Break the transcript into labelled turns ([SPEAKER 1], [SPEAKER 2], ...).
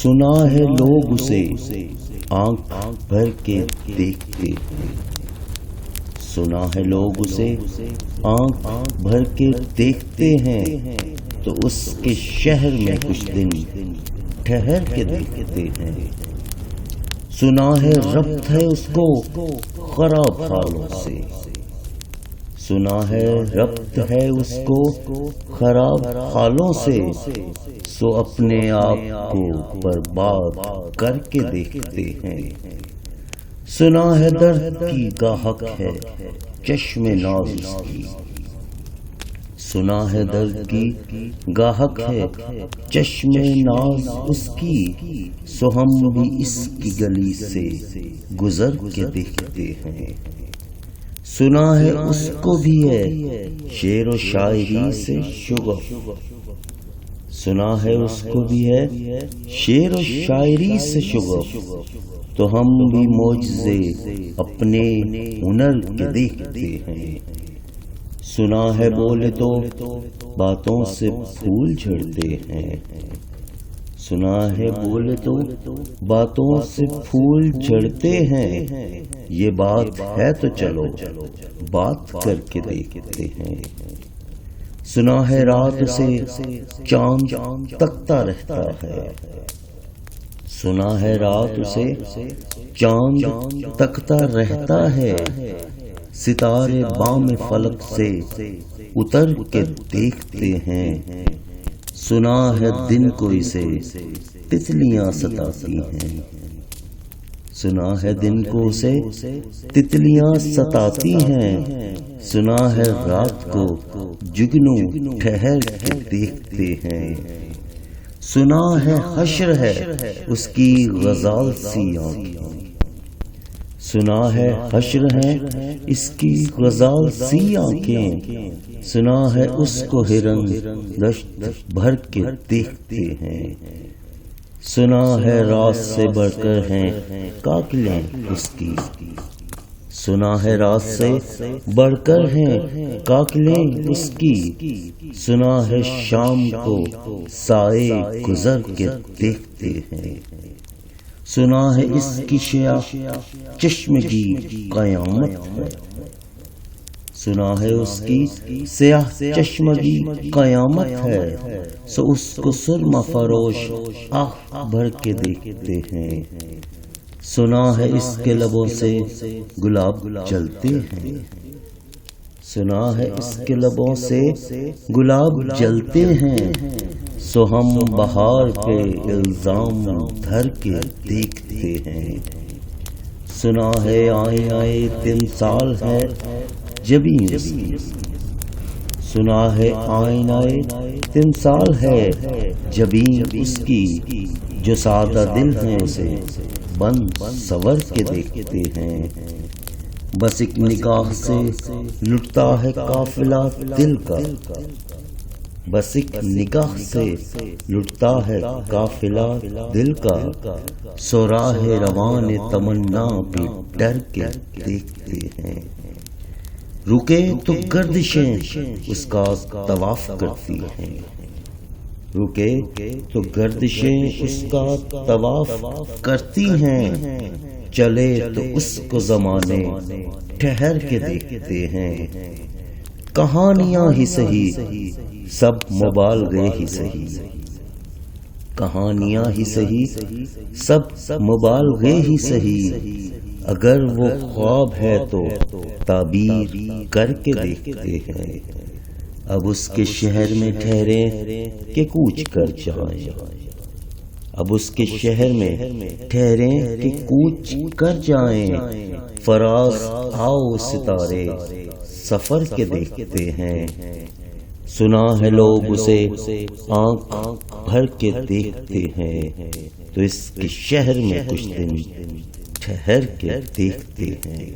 [SPEAKER 1] سنا ہے لوگ اسے آنکھ بھر کے دیکھتے ہیں، سنا ہے لوگ اسے آنکھ بھر کے دیکھتے ہیں، تو اس کے شہر میں کچھ دن ٹھہر کے دیکھتے ہیں۔ سنا ہے ربط ہے اس کو خراب حالوں سے، سنا ہے ربط ہے اس کو خراب حالوں سے، سو اپنے آپ کو برباد کر کے دیکھتے ہیں۔ سنا ہے درد کی گاہک ہے چشم ناز اس کی، سنا ہے درد کی گاہک ہے چشم ناز اس کی، سو ہم بھی اس کی گلی سے گزر کے دیکھتے ہیں۔ سنا ہے اس کو بھی ہے شعر و شاعری سے شغف، سنا ہے اس کو بھی ہے شعر و شاعری سے شغف، تو ہم بھی معجزے اپنے ہنر کے دیکھتے ہیں۔ سنا ہے بولے تو باتوں سے پھول جھڑتے ہیں، سنا ہے بولے تو باتوں سے پھول جھڑتے ہیں، یہ بات ہے تو چلو بات کر کے دیکھتے ہیں۔ سنا ہے رات سے چاند تکتا رہتا ہے، سنا ہے رات سے چاند تکتا رہتا ہے، ستارے بام فلک سے اتر کے دیکھتے ہیں۔ سنا ہے دن کو اسے تتلیاں ستاتی ہیں، سنا ہے دن کو اسے تتلیاں ستاتی ہیں، سنا ہے رات کو جگنو ٹھہر کے دیکھتے ہیں۔ سنا ہے حشر ہے اس کی غزال سی آنکھیں، سنا ہے حشر ہے اس کی غزال سی آنکھیں، سنا ہے اس کو ہرن دشت بھر کے دیکھتے ہیں۔ سنا ہے رات سے بڑھ کر ہیں کاکلیں اس کی، سنا ہے رات سے بڑھ کر ہیں کاکلیں اس کی، سنا ہے شام کو سائے گزر کے دیکھتے ہیں۔ سنا ہے اس کی سیاہ چشمگی قیامت ہے، سنا ہے اس کی سیاہ چشمگی قیامت ہے، سو اس کو سرمہ فروش آہ بھر کے دیکھتے ہیں۔ سنا ہے اس کے لبوں سے گلاب جلتے ہیں، سنا ہے اس کے لبوں سے گلاب جلتے ہیں، سو ہم بہار کے الزام دھر کے دیکھتے ہیں۔ سنا ہے آئینہ تمثال ہے جبیں اس کی، سنا ہے آئینہ تمثال ہے جبیں اس کی، جو سادہ دل ہیں اسے بند سور کے دیکھتے ہیں۔ بس ایک نگاہ سے لٹتا ہے قافلہ دل کا، بس ایک نگاہ سے لٹتا ہے قافلہ دل کا، سو راہ روان تمنا بھی ڈر کے دیکھتے ہیں۔ رکے تو گردشیں اس کا طواف کرتی ہیں، رکے تو گردشیں اس کا طواف کرتی ہیں، چلے تو اس کو زمانے ٹھہر کے دیکھتے ہیں۔ کہانیاں ہی سہی سب مبالغے ہی سہی، کہانیاں ہی سہی سب مبالغے ہی سہی، اگر وہ خواب ہے تو تعبیر کر کے دیکھتے ہیں۔ اب اس کے شہر میں ٹھہرے کہ کوچ کر جائیں، اب اس کے شہر میں ٹھہرے کہ کوچ کر جائیں، فراز آؤ ستارے سفر کے دیکھتے ہیں۔ سنا ہے لوگ اسے آنکھ بھر کے دیکھتے ہیں، تو اس کے شہر میں کچھ دن ٹھہر کے دیکھتے ہیں۔